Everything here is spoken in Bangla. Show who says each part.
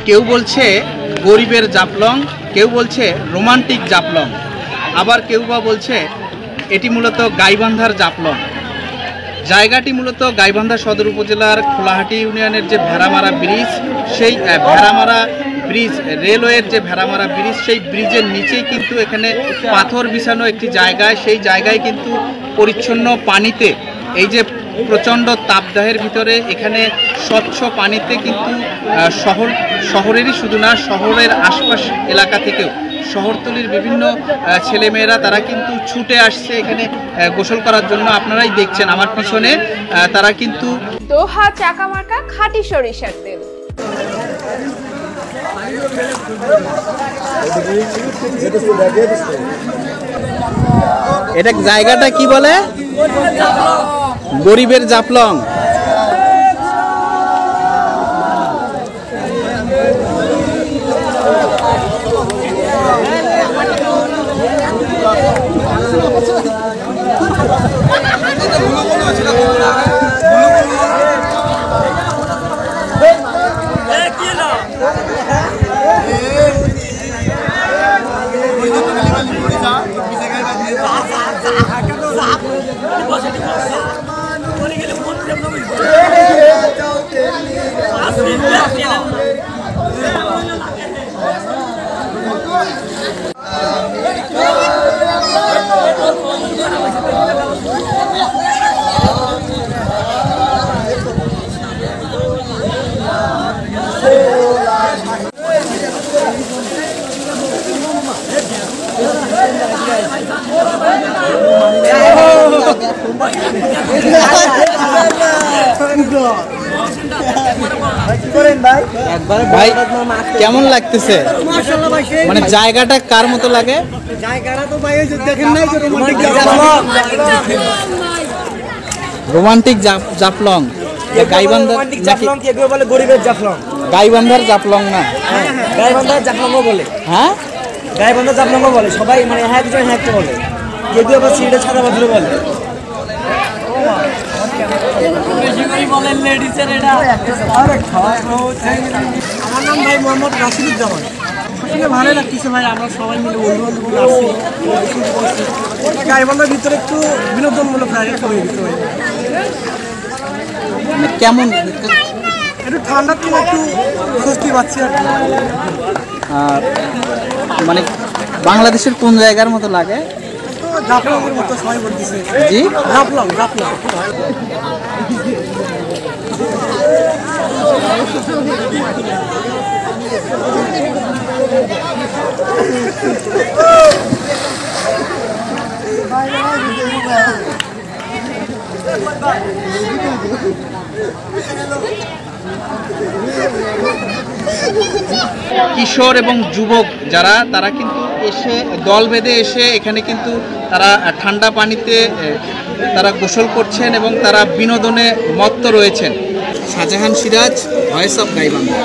Speaker 1: কেউ বলছে গরিবের জাফলং, কেউ বলছে রোমান্টিক জাফলং, আবার কেউ বা বলছে এটি মূলত গাইবান্ধার জাফলং। জায়গাটি মূলত গাইবান্ধা সদর উপজেলার খোলাহাটি ইউনিয়নের যে ভেড়ামারা ব্রিজ, সেই ভেড়ামারা ব্রিজ, রেলওয়ের যে ভেড়ামারা ব্রিজ, সেই ব্রিজের নিচেই কিন্তু এখানে পাথর বিছানো একটি জায়গায়, সেই জায়গায় কিন্তু পরিচ্ছন্ন পানিতে, এই যে প্রচণ্ড তাপদাহের ভিতরে এখানে স্বচ্ছ পানিতে কিন্তু শহরেরই শুধু না, শহরের আশপাশ এলাকা থেকেও শহরতলির বিভিন্ন ছেলেমেয়েরা তারা কিন্তু ছুটে আসছে এখানে গোসল করার জন্য। আপনারাই দেখছেন আমার পিছনে, তারা কিন্তু
Speaker 2: দোহা চাকামার্কা খাঁটি সরিষার তেল।
Speaker 1: এটা জায়গাটা কি বলে? গরিবের জাফলং। ভাই কেমন লাগতেছে? মানে জায়গাটা কার মতো লাগে? রোমান্টিক জাফলং।
Speaker 3: গরিবের জাফলং,
Speaker 1: গাইবান্ধার জাফলং না?
Speaker 3: গাইবান্ধার জাফলংও বলে।
Speaker 1: হ্যাঁ,
Speaker 3: গাইবান্ধার জাফলংও বলে সবাই, মানে হ্যাঁ দুজন হ্যাঁ একটা বলে, কেউ কেউ আবার সিলেটের ছাড়া বাদলে বলে। আমার নাম ভাই মোহাম্মদ রাশিদুজ্জামান। আসলে ভালো লাগতেছে ভাই, আমরা সবাই মিলে বন্ধু বান্ধব আসছি। গাইবান্ধার ভিতরে একটু বিনোদনমূলক একটা হয়ে গেছে ভাই।
Speaker 1: কেমন?
Speaker 3: একটু ঠান্ডার থেকে একটু স্বস্তি পাচ্ছি আর
Speaker 1: মানে বাংলাদেশের কোন জায়গার মতো লাগে?
Speaker 3: জাফলংয়ের মতো সবাই বলতেছে।
Speaker 1: জি,
Speaker 3: জাফলং জাফলং।
Speaker 1: কিশোর এবং যুবক যারা, তারা কিন্তু এসে দল বেঁধে এসে এখানে কিন্তু তারা ঠান্ডা পানিতে তারা গোসল করছেন এবং তারা বিনোদনে মত্ত রয়েছেন। Shahjahan Siraj, voice of Gaibandha.